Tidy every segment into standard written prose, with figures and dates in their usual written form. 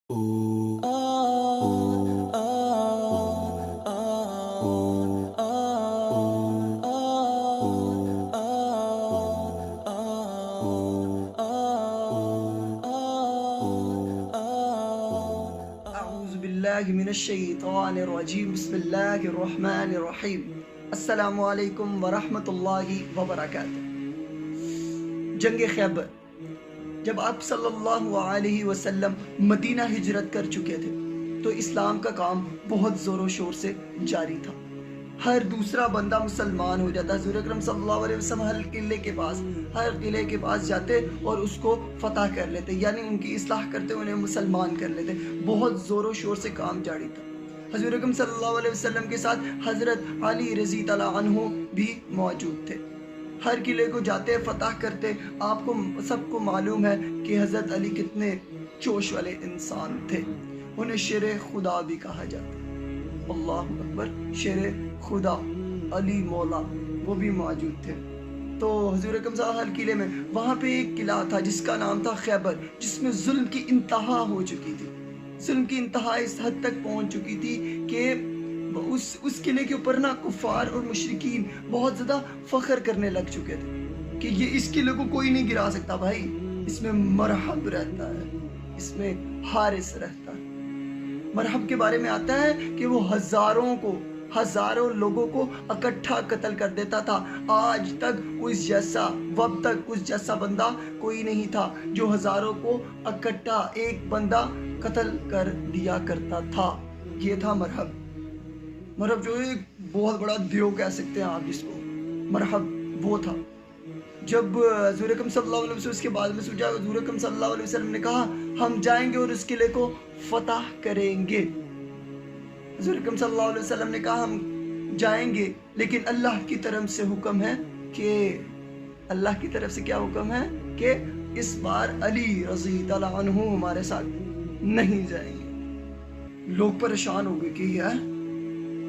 मिनश्शैतानिर्रजीम बिस्मिल्लाहिर्रहमानिर्रहीम। अस्सलामु अलैकुम वरहमतुल्लाहि वबरकातुहू। जंग खैबर, जब आप सल्लल्लाहु अलैहि वसल्लम मदीना हिजरत कर चुके थे तो इस्लाम का काम बहुत ज़ोरों शोर से जारी था। हर दूसरा बंदा मुसलमान हो जाता। हुज़ूर अकरम सल्लल्लाहु अलैहि वसल्लम हर किले के पास जाते और उसको फतह कर लेते, यानी उनकी इस्लाह करते, उन्हें मुसलमान कर लेते। बहुत ज़ोरों शोर से काम जारी था। हुज़ूर अकरम सल्लल्लाहु अलैहि वसल्लम के साथ हज़रत अली रज़ी तआला अन्हु भी मौजूद थे। हर किले को जाते, फतह करते। आपको सबको मालूम है कि हज़रत अली कितने जोश वाले इंसान थे। उन्हें शेर खुदा भी कहा जाता। अल्लाह अकबर, शेर खुदा अली मौला वो भी मौजूद थे। तो हुज़ूर अकरम सल्लल्लाहु अलैहि वसल्लम हर किले में, वहाँ पे एक किला था जिसका नाम था खैबर, जिसमें जुल्म की इंतहा हो चुकी थी। जुल्म की इंतहा इस हद तक पहुँच चुकी थी कि उस किले के ऊपर ना कुफार और मुशरिकीन बहुत ज़्यादा फ़ख्र करने लग चुके थे कि ये इस किले को कोई नहीं गिरा सकता। भाई, इसमें मरहब रहता है, इसमें हारिस रहता है। मरहब के बारे में आता है कि वो हजारों लोगों को इकट्ठा कत्ल कर देता था। आज तक वक्त तक उस जैसा बंदा कोई नहीं था जो हजारों को इकट्ठा एक बंदा कत्ल कर दिया करता था। ये था मरहब। मरहब जो एक बहुत बड़ा देव कह सकते हैं आप इसको। मरहब वो था। जब हुज़ूर अकरम सल्लल्लाहु अलैहि वसल्लम उसके बाद में सोचा, हुज़ूर अकरम सल्लल्लाहु अलैहि वसल्लम ने कहा हम जाएंगे और उस किले को फतह करेंगे। हुज़ूर अकरम सल्लल्लाहु अलैहि वसल्लम ने कहा हम जाएंगे, लेकिन अल्लाह की तरफ से हुक्म है कि इस बार अली रज़ी तआला अन्हु हमारे साथ नहीं जाएंगे। लोग परेशान हो गए कि यार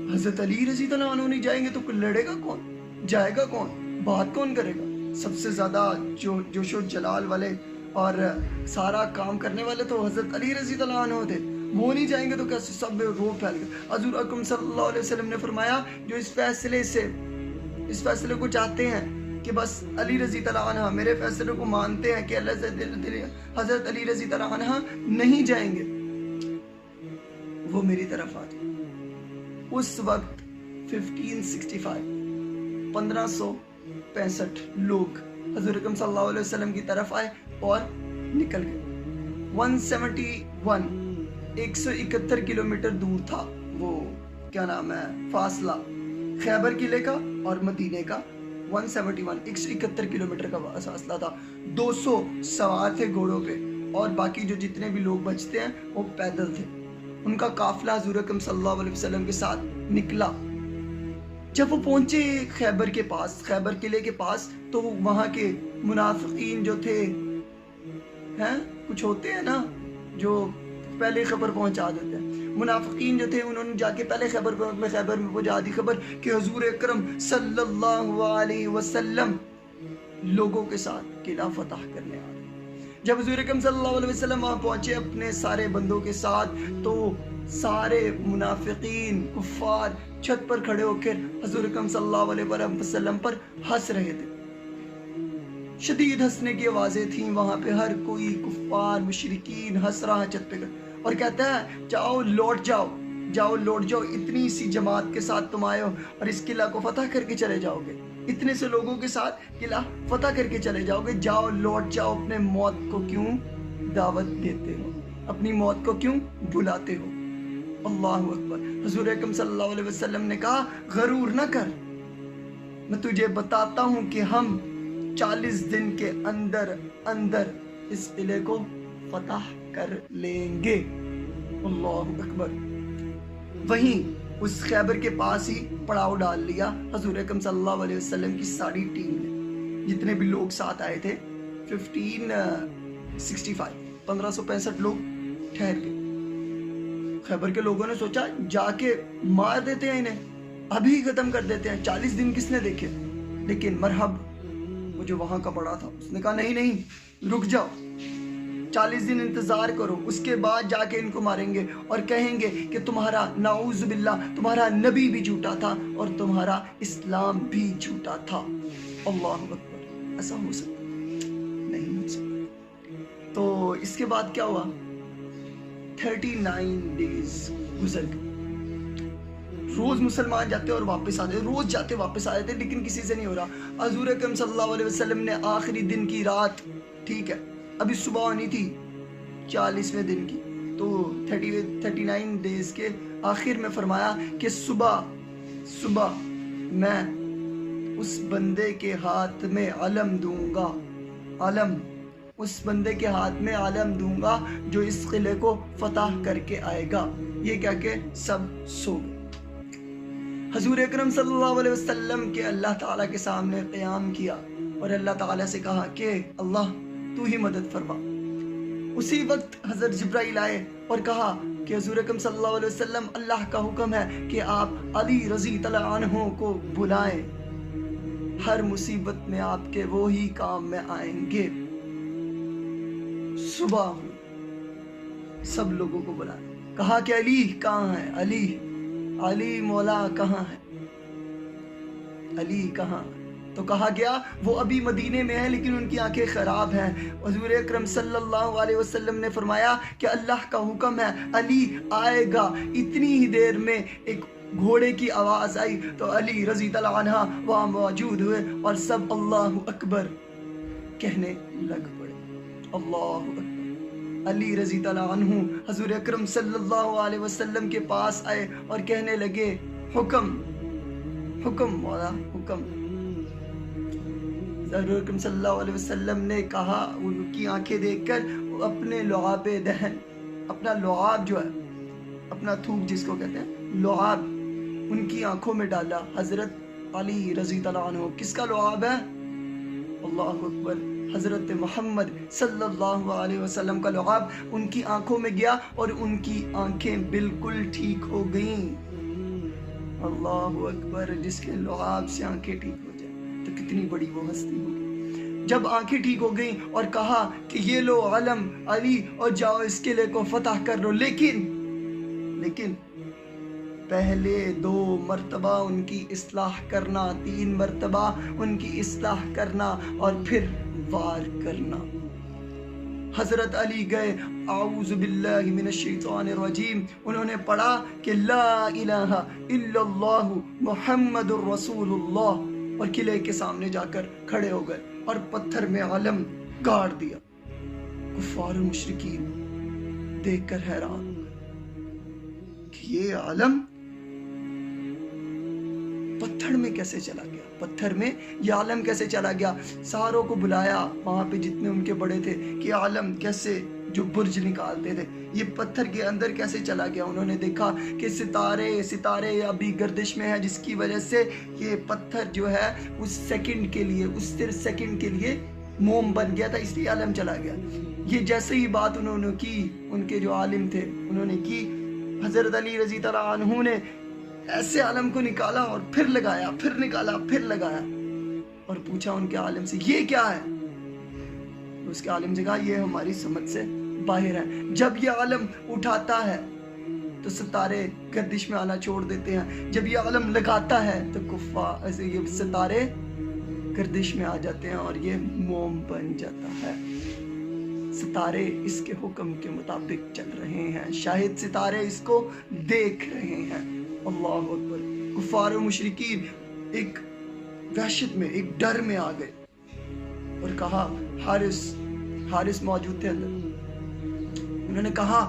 हज़रत अली रज़ी तआला अन्हु नहीं जाएंगे तो लड़ेगा कौन, जाएगा कौन, बात कौन करेगा। सबसे ज़्यादा जो जोशो जलाल वाले और सारा काम करने वाले तो हज़रत अली रज़ी तआला अन्हु थे। वो नहीं जाएंगे तो कैसे, सब में रोब फैल गया। हुज़ूर अकरम सल्लल्लाहु अलैहि वसल्लम ने फरमाया जो इस फैसले को चाहते हैं कि बस अली रज़ी तआला अन्हु मेरे फैसले को मानते हैं कि हज़रत अली रज़ी तआला अन्हु नहीं जाएंगे, वो मेरी तरफ आ जाए। उस वक्त 1565 लोग हुज़ूर अकरम सल्लल्लाहु अलैहि वसल्लम की तरफ आए और निकल गए। 171 किलोमीटर दूर था वो, क्या नाम है, फासला खैबर किले का और मदीने का। 171 किलोमीटर का फासला था। 200 सवार थे घोड़ों पे और बाकी जो जितने भी लोग बचते हैं वो पैदल थे। उनका काफिला हुज़ूर अकरम सल्लल्लाहु अलैहि वसल्लम के साथ निकला। जब वो पहुंचे खैबर किले के पास, तो वहाँ के मुनाफिकीन जो थे, कुछ होते हैं ना जो पहले खबर पहुंचा देते हैं। मुनाफिकीन जो थे उन्होंने जाके पहले खैबर में पहुंचा दी खबर कि हुज़ूर अकरम सल्लल्लाहु अलैहि वसल्लम लोगों के साथ किला फतह करने आ रहे। जब हुज़ूर अकरम सल्लल्लाहु अलैहि वसल्लम वहाँ पहुंचे अपने सारे बंदों के साथ, तो सारे मुनाफिकीन कुफ़ार छत पर खड़े होकर हुज़ूर अकरम सल्लल्लाहु अलैहि वसल्लम पर हंस रहे थे। शदीद हंसने की आवाज़ें थीं वहाँ पे। हर कोई कुफ़ार मुशरिकीन हंस रहा है छत पे और कहता है जाओ लौट जाओ, इतनी सी जमात के साथ तुम आए हो और इस किला को फतह करके चले जाओगे, इतने से लोगों के साथ किला फतह करके चले जाओगे। जाओ लौट जाओ, अपने मौत को क्यों दावत देते हो, अपनी मौत को क्यों बुलाते हो। अल्लाहु अकबर। हुज़ूर अकरम सल्लल्लाहु अलैहि वसल्लम ने कहा गरूर न कर, मैं तुझे बताता हूँ कि हम 40 दिन के अंदर इस किले को फतह कर लेंगे। अल्लाहु अकबर। वहीं उस खैबर के पास ही पड़ाव डाल लिया हुज़ूर अकरम सल्लल्लाहु अलैहि वसल्लम की सारी टीम ने। जितने भी लोग साथ आए थे 1565 लोग ठहर गए। खैबर के लोगों ने सोचा जाके मार देते हैं इन्हें, अभी खत्म कर देते हैं, 40 दिन किसने देखे। लेकिन मरहब वो जो वहां का बड़ा था उसने कहा नहीं रुक जाओ, 40 दिन इंतजार करो, उसके बाद जाके इनको मारेंगे और कहेंगे कि तुम्हारा नाउज़ बिल्लाह तुम्हारा नबी भी झूठा था और तुम्हारा इस्लाम भी झूठा था। अल्लाहु अकबर। ऐसा हो सकता नहीं हो सकता। तो इसके बाद क्या हुआ, 39 डेज गुजर गए। रोज मुसलमान जाते और वापस आते, रोज जाते वापस आ जाते, लेकिन किसी से नहीं हो रहा। हजूर अकरम सल्लल्लाहु अलैहि वसल्लम ने आखिरी दिन की रात, ठीक है अभी सुबह होनी थी 40वें दिन की, तो 39 डेज के आखिर में फरमाया कि सुबह मैं उस बंदे के हाथ में अलम दूंगा, उस बंदे के हाथ में आलम दूंगा जो इस किले को फतह करके आएगा। ये क्या के सब सो गए। हजूर अकरम सल्लल्लाहु अलैहि वसल्लम के अल्लाह ताला के सामने क़याम किया और अल्लाह ताला से कहा कि अल्लाह तू ही मदद फरमा। उसी वक्त हजरत जिब्राइल आए और कहा कि हजूर अकरम सल्लल्लाहु अलैहि वसल्लम अल्लाह का हुक्म है कि आप अली रज़ी तआला अन्हु को बुलाएं, हर मुसीबत में आपके वो ही काम में आएंगे। सुबह हुई, सब लोगों को बुलाया, कहा कि अली कहाँ है, अली मौला कहाँ है, अली कहाँ? तो कहा गया वो अभी मदीने में है लेकिन उनकी आंखें खराब हैं। हुजूर अकरम सल्लल्लाहु अलैहि वसल्लम ने फरमाया कि अल्लाह का हुक्म है अली आएगा। इतनी ही देर में एक घोड़े की आवाज आई तो अली रज़ी तआला अन्हा वहाँ मौजूद हुए और सब अल्लाहु अकबर कहने लग पड़े। अल्लाहु अकबर। अली रज़ी तआला अन्हु हजूर अकरम सल्लल्लाहु अलैहि वसल्लम के पास आए और कहने लगे हुक्म मौला हुक्म। हजूर अकरम सल्लल्लाहु अलैहि वसल्लम ने कहा, उनकी आंखें देखकर अपने लुआबे दहन, अपना लुआब जो है, अपना थूक जिसको कहते हैं लुआब, उनकी आंखों में डाला। हजरत अली रज़ी तआला अन्हु किसका लुआब है? अल्लाहु अकबर। हजरत मोहम्मद सल्लल्लाहु अलैहि वसल्लम का लुआब उनकी आंखों में गया और उनकी आंखें बिल्कुल ठीक हो गईं। अल्लाहु अकबर। जिसके लुआब से आंखें ठीक हो जाए तो कितनी बड़ी वो हस्ती होगी। जब आंखें ठीक हो गईं और कहा कि ये लो अलम अली और जाओ इस किले को फतह कर लो, लेकिन पहले 2 मर्तबा उनकी इस्लाह करना, 3 मर्तबा उनकी इस्लाह करना और फिर वार करना। हजरत अली गए, आऊज़ु बिल्लाहि मिनश शैतानिर रजीम, उन्होंने पढ़ा कि ला इलाहा इल्लल्लाहु मुहम्मदुर रसूलुल्लाह और किले के सामने जाकर खड़े हो गए और पत्थर में आलम गाड़ दिया। कुफार मुशरिकीन देखकर हैरान हो गए कि ये आलम पत्थर में कैसे चला गया, पत्थर में ये आलम कैसे चला गया। सारों को बुलाया वहां पे जितने उनके बड़े थे कि आलम कैसे, जो बुर्ज निकालते थे, ये पत्थर के अंदर कैसे चला गया। उन्होंने देखा कि सितारे अभी गर्दिश में है जिसकी वजह से ये पत्थर जो है उस सेकंड के लिए, उस सिर्फ सेकंड के लिए मोम बन गया था, इसलिए आलम चला गया। ये जैसे ही बात उन्होंने की, उनके जो आलिम थे उन्होंने की, हजरत अली रज़ी तआला अन्हु ने ऐसे आलम को निकाला और फिर लगाया, फिर निकाला, फिर लगाया और पूछा उनके आलिम से ये क्या है। उसके आलिम से कहा ये हमारी समझ से बाहर है। जब ये आलम उठाता है तो सितारे गर्दिश में आना छोड़ देते हैं, जब ये आलम लगाता है तो कुफ्फा ऐसे ये सितारे गर्दिश में आ जाते हैं और ये मोम बन जाता है। सितारे इसके हुक्म के मुताबिक चल रहे हैं, शायद सितारे इसको देख रहे हैं। अल्लाहु अकबर। कुफार और मुशरिकीन एक वहशत में, एक डर में आ गए और कहा, हारिस मौजूद थे अंदर, उन्होंने कहा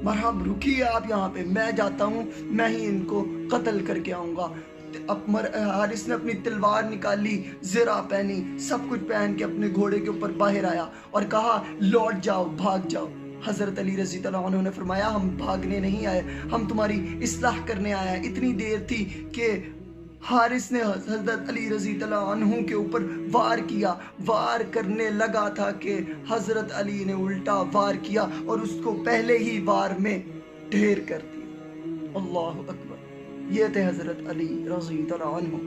मरहब रुकिए आप यहाँ पे, मैं जाता हूँ, मैं ही इनको कत्ल करके आऊँगा। हारिस ने अपनी तलवार निकाली, ज़रा पहनी, सब कुछ पहन के अपने घोड़े के ऊपर बाहर आया और कहा लौट जाओ, भाग जाओ। हजरत अली रज़ी तआला अन्हु ने फरमाया हम भागने नहीं आए, हम तुम्हारी इस्लाह करने आए हैं। इतनी देर थी कि हारिस ने हजरत अली रज़ी तआला अन्हु के ऊपर वार किया, वार करने लगा था कि हजरत अली ने उल्टा वार किया और उसको पहले ही वार में ढेर कर दिया। अल्लाहु अकबर। ये थे हजरत अली रज़ी तआला अन्हु।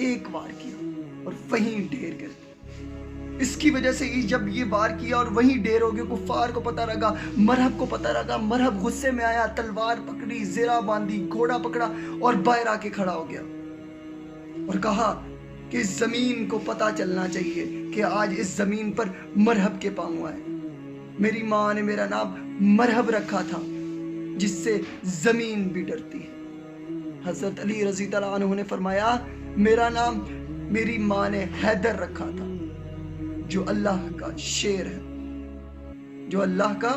एक वार किया और वहीं ढेर कर दिया। اس کی وجہ سے جب یہ وار کیا اور وہیں ڈیر ہو گئے، کفار کو پتہ لگا، مرحب کو پتہ لگا، مرحب غصے میں آیا، تلوار پکڑی، زرہ باندھی، گھوڑا پکڑا اور باہر آ کے کھڑا ہو گیا اور کہا کہ اس زمین کو پتہ چلنا چاہیے کہ آج اس زمین پر مرحب کے پاؤں آئے۔ میری ماں نے میرا نام مرحب رکھا تھا، جس سے زمین بھی ڈرتی ہے۔ حضرت علی رضی اللہ عنہ نے فرمایا میرا نام میری ماں نے حیدر رکھا تھا، جو اللہ کا شیر ہے، جو اللہ کا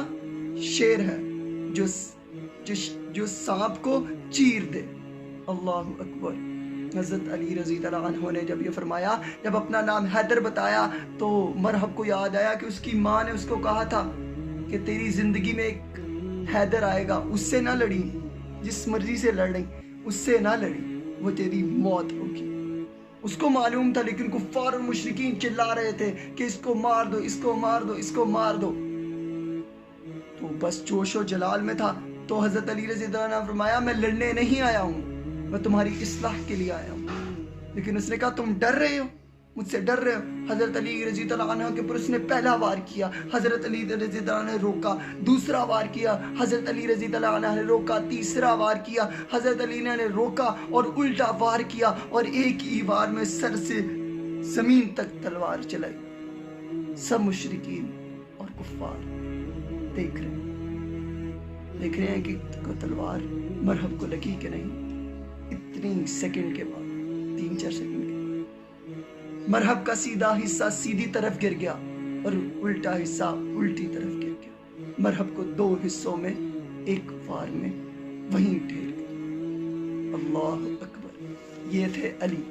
شیر ہے، جو سانپ کو چیر دے۔ اللہ اکبر۔ حضرت علی رضی اللہ عنہ نے جب یہ فرمایا، جب اپنا نام حیدر بتایا تو مرحب کو یاد آیا کہ اس کی ماں نے اس کو کہا تھا کہ تیری زندگی میں ایک حیدر آئے گا، اس سے نہ لڑی، جس مرضی سے لڑ رہی اس سے نہ لڑی، وہ تیری موت ہوگی۔ اس کو معلوم تھا، لیکن کفار اور مشرکین چلا رہے تھے کہ اس کو مار دو، اس کو مار دو، اس کو مار دو۔ تو بس جوش و جلال میں تھا، تو حضرت علی رضی اللہ عنہ نے فرمایا میں لڑنے نہیں آیا ہوں، میں تمہاری اصلاح کے لیے آیا ہوں۔ لیکن اس نے کہا تم ڈر رہے ہو، مجھ سے ڈر رہے ہو۔ حضرت علی رضی اللہ عنہ کے پر اس نے پہلا وار کیا، حضرت علی رضی اللہ عنہ نے روکا، دوسرا وار کیا، حضرت علی رضی اللہ عنہ نے روکا، تیسرا وار کیا، حضرت علی نے روکا اور الٹا وار کیا، اور ایک ہی وار میں سر سے زمین تک تلوار چلائی۔ سب مشرکین اور کفار دیکھ رہے ہیں کہ تلوار مرحب کو لگی کہ نہیں۔ اتنی سیکنڈ کے بعد، 3-4 سیکنڈ کے بعد، مرحب کا سیدھا حصہ سیدھی طرف گر گیا اور الٹا حصہ الٹی طرف گر گیا۔ مرحب کو 2 حصوں میں ایک وار میں وہیں ٹھہر گیا۔ اللہ اکبر۔ یہ تھے علی۔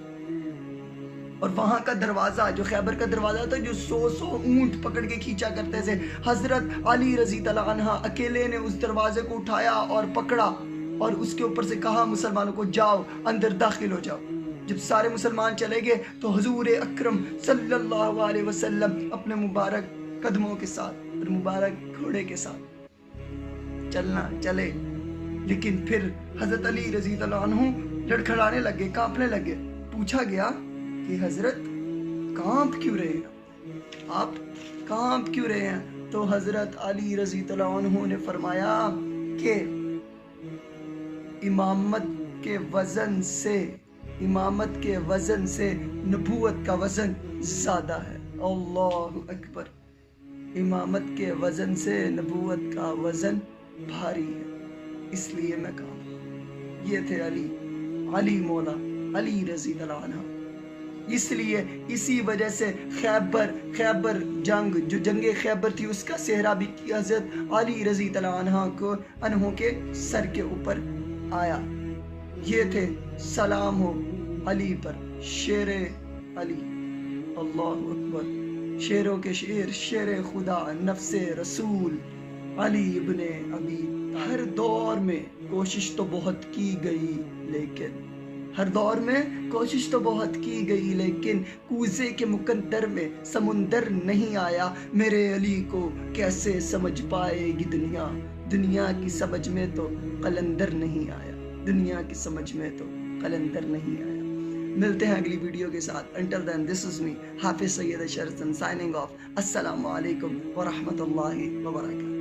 اور وہاں کا دروازہ جو خیبر کا دروازہ تھا، جو 100 اونٹ پکڑ کے کھینچا کرتے تھے، حضرت علی رضی اللہ عنہ اکیلے نے اس دروازے کو اٹھایا اور پکڑا اور اس کے اوپر سے کہا مسلمانوں کو جاؤ اندر داخل ہو جاؤ۔ جب سارے مسلمان چلے گئے تو حضور اکرم صلی اللہ علیہ وسلم اپنے مبارک قدموں کے ساتھ اور مبارک گھوڑے کے ساتھ چلے، لیکن پھر حضرت علی رضی اللہ عنہ لڑکھڑانے لگے، کانپنے لگے۔ پوچھا گیا کہ حضرت کانپ کیوں رہے ہیں، آپ کانپ کیوں رہے ہیں؟ تو حضرت علی رضی اللہ عنہ نے فرمایا کہ امامت کے وزن سے نبوت کا وزن زیادہ ہے۔ اللہ اکبر۔ امامت کے وزن سے نبوت کا وزن بھاری ہے، اس لیے میں کہا۔ یہ تھے علی مولا علی رضی اللہ عنہ۔ اس لیے اسی وجہ سے خیبر جنگ، جو جنگ خیبر تھی، اس کا صحرا بھی حضرت علی رضی اللہ عنہ کے سر کے اوپر آیا۔ یہ تھے سلام ہو علی پر، شیر علی۔ اللہ اکبر۔ شیروں کے شیر خدا، نفس رسول علی ابن ابی۔ ہر دور میں کوشش تو بہت کی گئی، لیکن کوزے کے مقدر میں سمندر نہیں آیا۔ میرے علی کو کیسے سمجھ پائے گی دنیا کی سمجھ میں تو قلندر نہیں آیا، ملتے ہیں اگلی ویڈیو کے ساتھ۔ Until then, this is me, حافظ سید اشرف signing off. السلام علیکم ورحمۃ اللہ وبرکاتہ۔